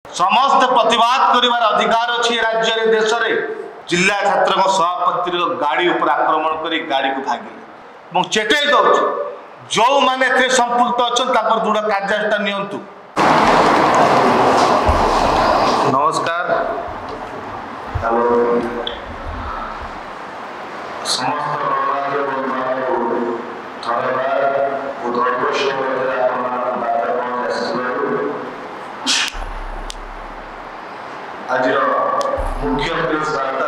समस्त प्रतिवाद करिवार अधिकार अच्छी राज्य रे देश रे। जिला छात्र सभापति गाड़ी उपर आक्रमण करी गाड़ी को भागिले चेटाई दौर जो मैंने संपुक्त अच्छा दृढ़ कार्यानुष्ठान नियंतु। नमस्कार आज मुख्य प्रेस वार्ता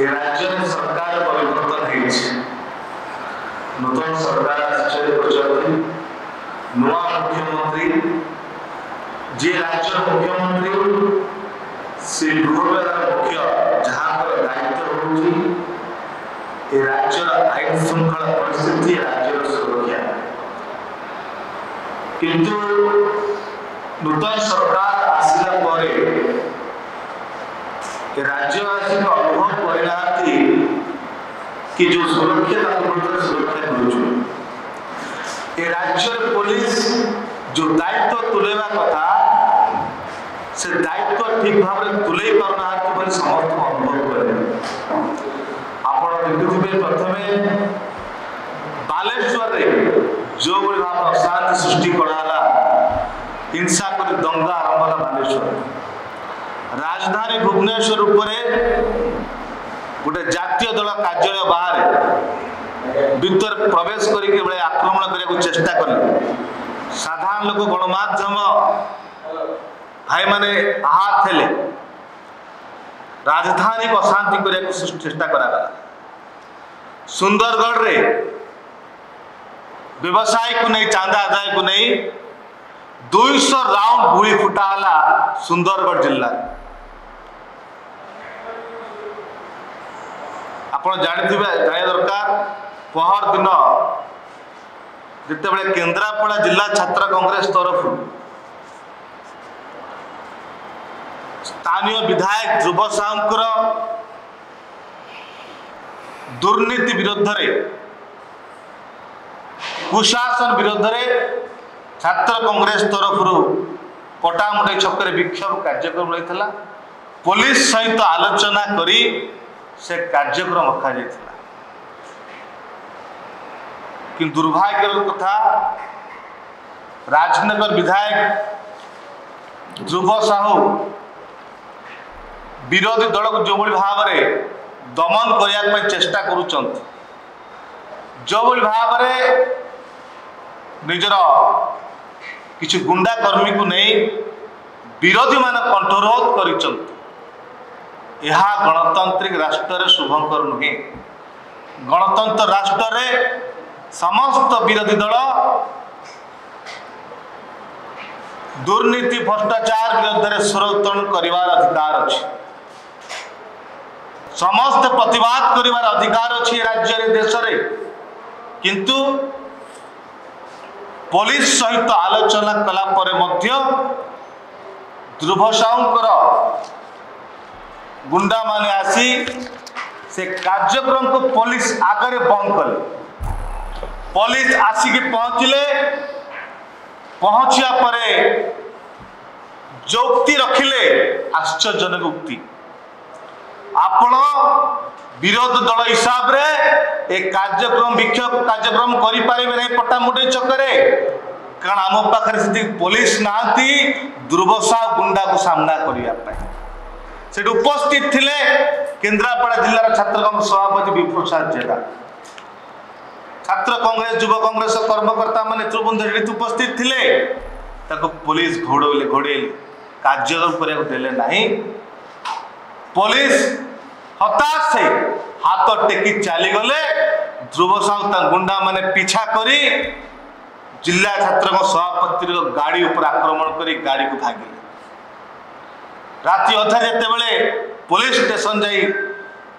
राज्य में सरकार परिवर्तन नूतन सरकार नुआ मुख्यमंत्री जे राज्य मुख्यमंत्री से मुख्य जहाँ दायित्व हो राज्य आईन श्रृंखला परिस्थिति राज्य सुरक्षा किंतु नूतन सरकार आसिला राज्यवासी अनुभव करना कि जो सुरक्षा सुरक्षा मिलूँ राज्य पुलिस जो दायित्व तुलेवा कथा से दायित्व ठीक भाव में तुले पारना समस्त अनुभव करें। आप देखुवे प्रथम बालेश्वर जो भाव अशांति सृष्टि कराला हिंसा कर दंगा आरंभ बालेश्वर राजधानी भुवनेश्वर गोटे जातीय दल कार्यालय बाहर भीतर प्रवेश करके आक्रमण करने को चेष्टा कले साधारण लोक गणमाध्यम भाई माने आहत थे राजधानी को अशांति करने को चेष्टा करा सुंदरगढ़ रे व्यवसाय को नहीं चांदा आदाय को नहीं 200 राउंड गुली फुटाला सुंदरगढ़ जिला। आपन जानी दरकार पहर दिन जिते केन्द्रापड़ा जिला छात्र कांग्रेस तरफ स्थानीय विधायक ध्रुव साहूंकर दुर्नीति विरोध कुशासन विरोध छात्र कांग्रेस तरफ पटामुंडई छक विक्षोभ कार्यक्रम रही पुलिस सहित आलोचना करी से कार्यक्रम रखा कि दुर्भाग्य कथा राजनगर विधायक ध्रुव साहू विरोधी दल को जो भाव में दमन करने चेष्टा करुँच जो भाव में निजर किसी गुंडा कर्मी को नहीं विरोधी मान कंठरोध कर गणतांत्रिक राष्ट्र शुभंकर नुहे। गणतंत्र राष्ट्र समस्त विरोधी दल दुर्नीति भ्रष्टाचार विरुद्ध स्वर उत्तोलन करिवार अधिकार अच्छी समस्त प्रतिवाद करिवार अधिकार अच्छी राज्य रे देश रे किंतु पुलिस सहित आलोचना कला परे मध्य ध्रुव साहूंकर गुंडा माने आसी से कार्यक्रम को पुलिस आगे बंद कले पुलिस आसिक पहुँचले पहुँचा परे जो उक्ति रखिले आश्चर्यजनक उक्ति आपण विरोध दल हिसाब रे एक कार्यक्रम विक्षोभ कार्यक्रम करि पारिबे नै पटामुंडई चक्करे कारण आम पाखे पुलिस नाती ध्रुव साहू गुंडा को सामना करने से उपस्थित थिले केन्द्रापड़ा जिलार छात्र कांग्रेस सभापति विप्रसाद जेगा छात्र कांग्रेस युव कांग्रेस कर्मकर्ता मान नेतृवृंद उपस्थित थिले ताको पुलिस घोड़े घोड़े कार्यक्रम करने देले नहीं पुलिस हताश से हाथ टेकी चली गले ध्रुव साहू गुंडा माने पीछा करी जिला छात्र सभापति गाड़ी उपर आक्रमण करी गाड़ी को भागिले राति अधा जिते पुलिस स्टेशन जाई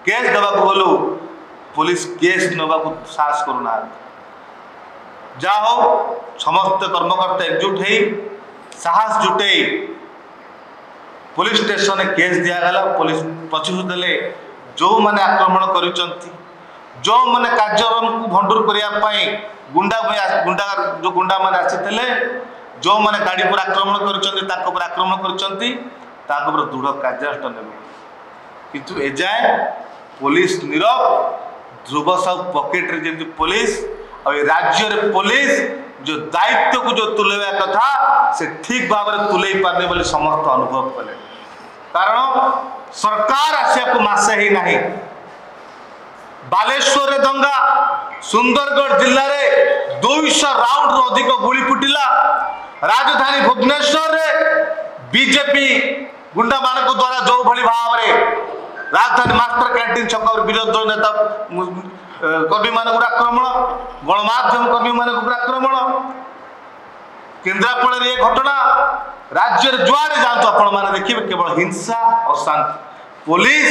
केस देवा गलु पुलिस केस नवा साहस करूना जा हो समस्त कर्मकर्ता एकजुट हो साहस जुटे पुलिस स्टेशन केस दिगला पुलिस पछुदेले जो मैंने आक्रमण कर जो मैंने कार्यक्रम को भंडूर करने गुंडा गुंडा जो गुंडा मैंने आसी जो मैंने गाड़ी पर आक्रमण कर आक्रमण कर दृढ़ कार्यानुष्ठान नेब किंतु एजाए पुलिस नीरव ध्रुव साहू पकेट रे जमी पुलिस और राज्य रे पुलिस जो दायित्व को जो तुलेवा कथा से ठीक भाव में तुले पारे बोली समस्त अनुभव कले कारण सरकार आसिया मासे ही नहीं बालेश्वर रे दंगा सुंदरगढ़ जिले में 200 राउंड रो अधिक गुली फुटिला राजधानी भुवनेश्वर रे बीजेपी गुंडा मान द्वारा जो भली भाव में राजधानी मास्टर कैंटीन छक विरोधी नेता कर्मी मान आक्रमण गणमाध्यम कर्मी मान आक्रमण केन्द्रापड़ा ये घटना राज्य जुआड़े जातु आपण देखिए केवल हिंसा अशांति पुलिस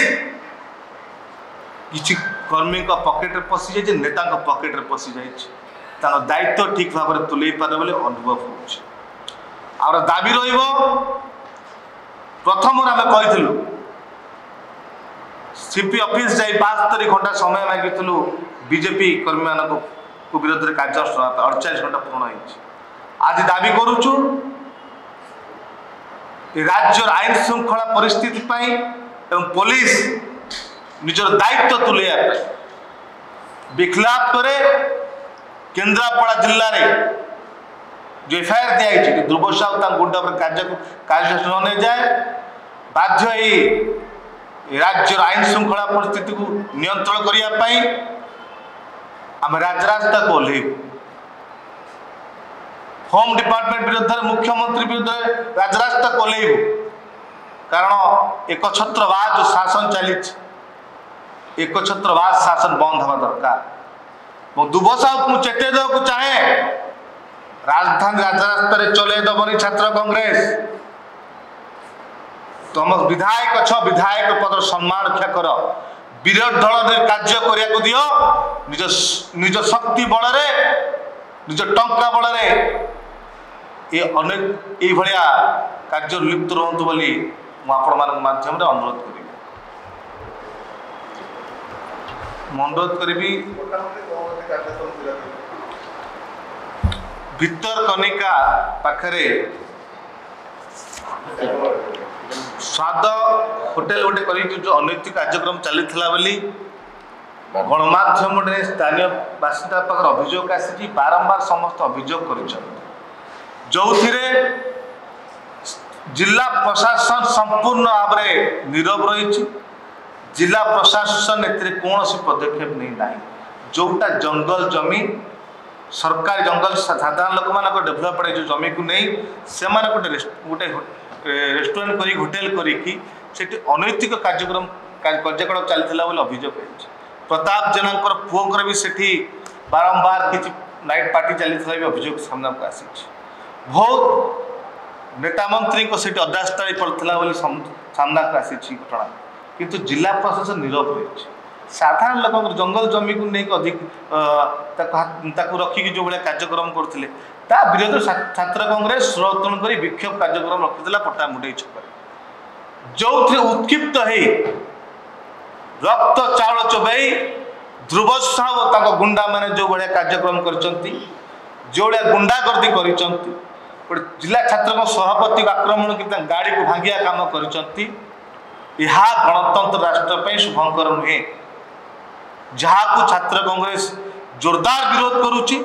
किसी कर्मी पकेट में पशि जाए नेता पकेट में पशि जाए दायित्व ठीक भाव में तुले पारे बोले अनुभव हो दाबी प्रथम आम कही सीपी ऑफिस जाई 72 घंटा समय मागिलु बीजेपी कर्मी मान विरोध में कार्यानुष्ठान 48 घंटा पूर्ण हो आज दाबी करुचु राज्य आईन श्रृंखला परिस्थिति एवं पुलिस निजर दायित्व तुले विखिलाप करे केन्द्रापड़ा जिले में जो एफआईआर दिखाई ध्रुव साहू गुंडा पर कार्यानुष्ठान नहीं जाए बाध्य राज्य आईन श्रृंखला परिस्थिति को नियंत्रण करने आम राजरास्ता को ओह्लू होम डिपार्टमेंट विरुद्ध मुख्यमंत्री विरुद्ध राजरास्ता को ओह्लू कारण एक छत्रवाद जो शासन चली एक छत्रवाद शासन बंद हवा दरकार दुबो साहू को चेते देवा चाहे राजधानी राजरास्ता चले दबनी छात्र कांग्रेस तुम विधायक अच्छ विधायक पद सम्मान रक्षा कर विरोध दल कार्य करने दियो निज शक्ति बल निज टंका बल ये अनेक ये भाया कार्य लिप्त रुहतु बोली मुझे माध्यम अनुरोध करी अनुरोध करी भितर कनिका पाखरे स्वाद होटेल गोटे कर जो अनैतिक कार्यक्रम चली बोली गणमाध्यम स्थानीय बासिंदा पाखर अभियोग आसी बारंबार समस्त अभियोग कर जो जिला प्रशासन संपूर्ण भाव में नीरव रही जिला प्रशासन कौन पदक्षेप नहीं ना जोटा जंगल जमी सरकारी जंगल साधारण लोक मान डेभलपमेंट जो जमी को नहीं से गोटे रेस्टोरेंट करी होटेल करी अनैतिक कार्यकलाप चलता बोले अभियोग प्रताप जेना पुओं भी सेठी बारंबार किसी नाइट पार्टी चलता भी अभियोग सामना को आसी बहुत नेता मंत्री को सेठी अदास्ताड़ी पड़ता बोली सामना को आसी घटना किंतु जिला प्रशासन नीरव रही साधारण लोक जंगल जमी को नहीं अधिक रखिकी जो भाया कार्यक्रम करते विरोध छात्र कांग्रेस षड़यंत्र कर विक्षोभ कार्यक्रम रखी पट्टामुंडई छक जो उत्क्षिप्त रक्त चाउल चोबाई ध्रुव साहू गुंडा मैंने जो भाया कार्यक्रम कर जो भाया गुंडागर्दी कर जिला छात्र सभापति आक्रमण की गाड़ी को भांगिया काम कर गणतंत्र राष्ट्र शुभंकर नुहे जहाँ छात्र कांग्रेस जोरदार विरोध करुच्ची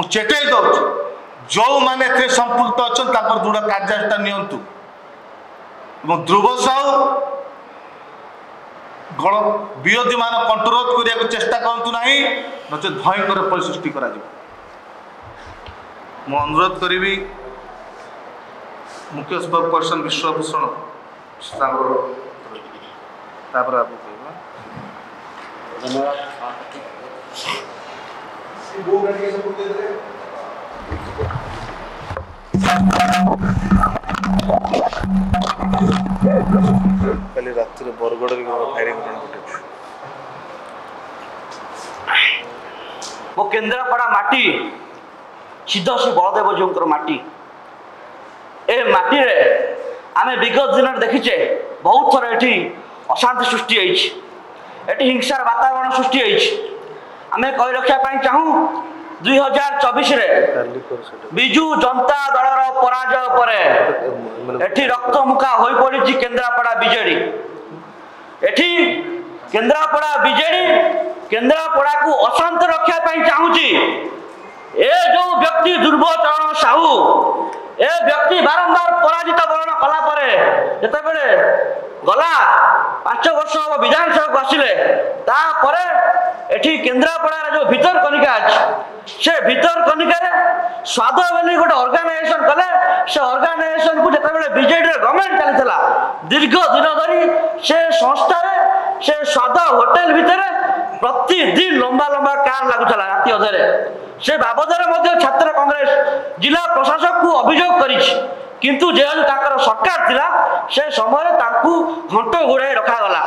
चेताई दौर जो मैंने संपुक्त अच्छा दृढ़ कार्यानुष्ठान नियंतु ध्रुव साहू गण विरोधी मान कंट्रोल करने चेष्टा करूँ ना नचे भयंकर परिसृष्टि कर अनुरोध करी मुख्य स्पोक्सपर्सन विश्वभूषण कल रात बरगड़ फायरिंग मो केन्द्रापड़ा माटी सीधा से बलदेव जीवर माटी ए माटी रे आमे विगत दिन देखीचे बहुत थर ये अशांति सृष्टि होती हिंसार वातावरण सृष्टि होती आमे कही रखा चाहूँ 2024 रे विजु जनता दलर पराजय परे एठी रक्तमुखा होई पड़ी केन्द्रापड़ा बीजेडी। एठी केन्द्रापड़ा बीजेडी केन्द्रापड़ा को अशांत रखा चाहूची। ए जो व्यक्ति दुर्बचरण साहू ए व्यक्ति बारंबार पराजित वर्ण कला परे जेतेबेले गला 5 वर्ष हम विधानसभा आसिले तापर एठी केन्द्रापड़ा जो भीतर कनिका अछि से भीतर कनिका रे स्वाद बोली गोटे ऑर्गेनाइजेशन कले से ऑर्गेनाइजेशन को जेतेबेले बीजेडी रे गवर्नमेंट चलीथला दीर्घ दिन धरी से संस्था रे से स्वाद होटल भीतर प्रतिदिन लंबा लंबा कार लागुला राति अधरे से बाबदरे मध्य छात्र कांग्रेस जिला प्रशासक को अभियोग करिछि किंतु जेहु ताकर सरकार थिला से समय ताकू घंटो घोड़े रखा गला।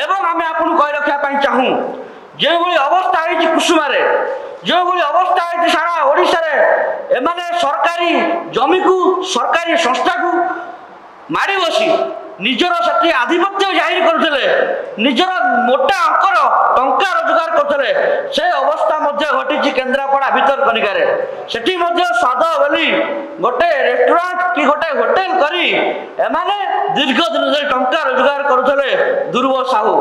एवं आमे आपन कहि रखा पई चाहू जे भली अवस्था है कुसुमारे जो भली अवस्था है सारा ओडिसा रे एमाने सरकारी जमी को सरकारी संस्था को मारी बसी निजर सती आधिपत्य जाहिर करथिले निजर मोटा अंकर टंका रोजगार करथिले से अवस्था मध्य घटी केन्द्रापड़ा भीतर कनिका रे सेठी मध्य स्वाद बोली गोटे रेस्टोरेंट कि गोटे होटल करी एमाने दीर्घ दिन धरि टंका रोजगार करथिले दुर्व साहू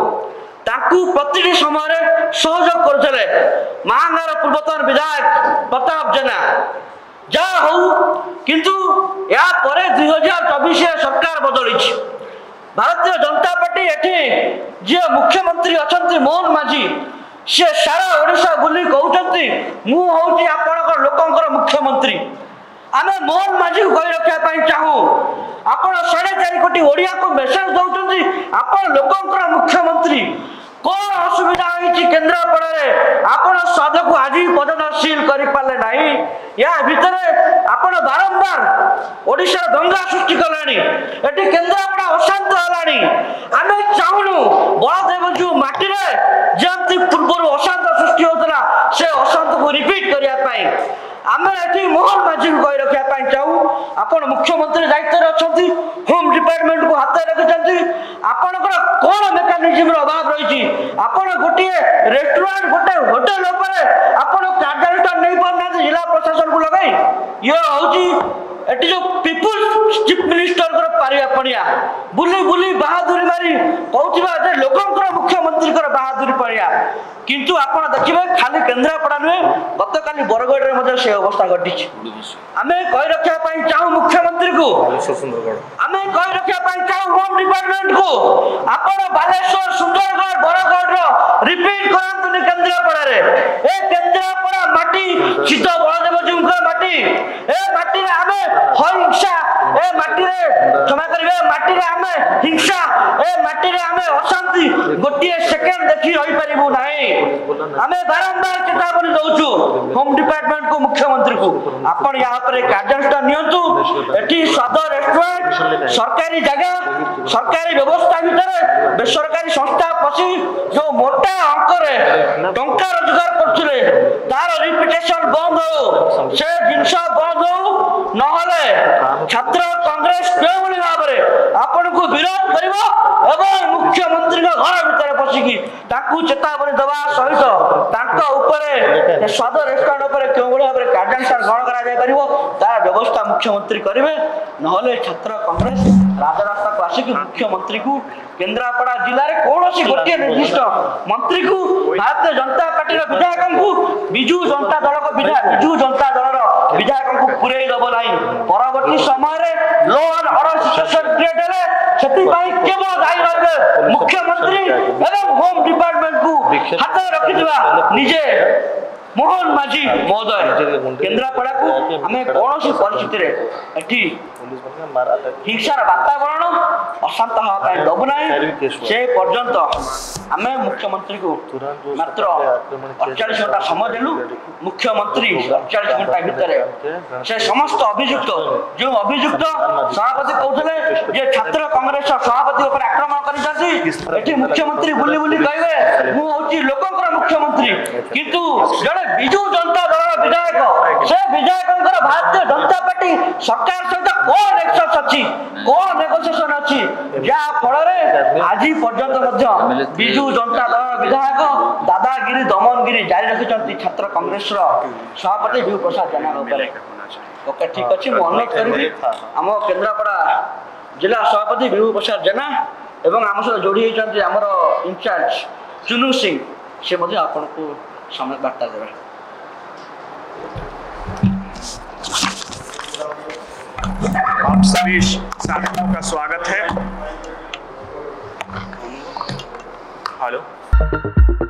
ताकू प्रतिटी समय सहयोग करथिले महांगार पूर्वतन विधायक प्रताप जेना जा हो किंतु या परे 2024 सरकार बदली भारतीय जनता पार्टी एठी जे मुख्यमंत्री अछंती मोहन माझी से सारा ओडिशा बुली कहउछंती मु होउची आपनकर लोकंकर मुख्यमंत्री। आमे मोहन माझी को कहि रखा पई चाहू आपण 4.5 कोटी ओडिया को मेसेज दउछंती आपण लोकंकर मुख्यमंत्री कौन असुविधा होइछि केन्द्रापड़ा रे आपण स्वाद को आज पदनशील करि पाले नाही या भितरे आपण बारंबार ओडिशा दंगा सृष्टि कलानी एटी केन्द्रापड़ा अशांत हलानी आमे चाहुनु बलदेव जो माटी रे जेमति पूर्व अशांत सृष्टि होतला से अशांत को रिपीट करिया पाई आमे एटी मोहन माझी को कहि रखिया पाई चाहू आपण मुख्यमंत्री दायित्व रे अछंती होम डिपार्टमेंट को हाथ रखिछंती आपनकर कोन मेकानिज्म रो अभाव रहिछि आपण गोटे रेस्टोरेंट गोटे होटल ऊपर आपण कार्यानुष्ठान नहीं पाना जिला प्रशासन को लगाई ये होची एटी जो पीपुल्स चीफ मिनिस्टर को पारिया पड़िया बुली बुली बहादुरी मारी कहउथिबा जे लोकंकर मुख्यमंत्री कर बहादुरी पड़िया किंतु आपण देखिबे खाली केन्द्रापड़ा नुहे गतकाली बरगढ़ रे मजे से अवस्था घटिछि। आमे कहि रखा पई चाहू मुख्यमंत्री को आमे कहि रखा पई चाहू होम डिपार्टमेंट को आपण बालेश्वर सुंदरगढ़ बरगढ़ रो रिपीट करंतु केन्द्रापड़ा रे ए केन्द्रापड़ा माटी सिद्ध बलदेव जीउका माटी ए माटी रे आमे हिंसा ए माटी रे क्षमा करिवे माटी रे आमे हिंसा ए माटी रे आमे अशांति गोटिए सेकेंड देखि रहि परिबु नाही आमे बारंबार चेतावनी दउछु होम डिपार्टमेंट को मुख्यमंत्री को आपण यहाँ पर कार्यानुष्ठान नियंतु एठी स्वाद रेस्टोरेंट सरकारी जगह सरकारी व्यवस्था भीतर बेसरकारी संस्था पसी जो मोटा अंकरे टंका रोजगार करथिले तार रिपुटेशन बंद हो से जिंस बंद हो नहले छात्र कांग्रेस केवली भाबरे आपण को विरोध करिवो एवं मुख्यमंत्री का घर भीतर पसिकी ताकू चेतावनी दवा सहित तांका ऊपर स्वाद रेस्टोरेंट ऊपर केवली भाबरे कार्यानुष्ठान ग्रहण करा जाय परिवो तार व्यवस्था मुख्यमंत्री करिवे नहले छात्र कांग्रेस राजरास्ता को आसिकी मुख्यमंत्री को केन्द्रापड़ा जिला रे कोनोसी गोटे निर्दिष्ट मंत्री को भारतीय जनता पार्टी रो विधायक को बिजू जनता दल को विधायक को पुरे दबो नाही परवर्ती समय रे law and order situation create हेले सेति पई केवल दायी रहबे मुख्यमंत्री एवं होम डिपार्टमेंट को हाथ रखि दिबा निजे मोहन माझी महोदय केन्द्रापड़ा को हमें कौन सी परिस्थिति रे एठी हिंसार वातावरण अशांत हवा दबु ना से पर्यंत आमे मुख्यमंत्री को मात्र 48 घंटा समय देलु मुख्यमंत्री 48 घंटा भीतर से समस्त अभियुक्त जो अभियुक्त सभापति कहते जे छात्र कांग्रेस सभापति ऊपर आक्रमण करिसथि एठी मुख्यमंत्री बुली बुली कहबे मु होची लोकंकर मुख्यमंत्री किंतु जड़े विजु जनता दल विधायक से विधायक भारतीय जनता पार्टी सरकार सहित कौन नेक्सस अच्छी कौन नेगोसिएशन अच्छी जहाँ फल आज पर्यंत विजु जनता दल विधायक दादागिरी दमनगिरी जारी रखिंट छात्र कांग्रेस सभापति विभू प्रसाद जेना ओके ठीक अच्छे मुझे अनुरोध करी आम केन्द्रापड़ा जिला सभापति विभू प्रसाद जेना एवं आम सहित जोड़ी होती आमर इंचार्ज चुनू सिंह से आपन को समय वार्ता देवे। आप सभी साथियों का स्वागत है। हेलो।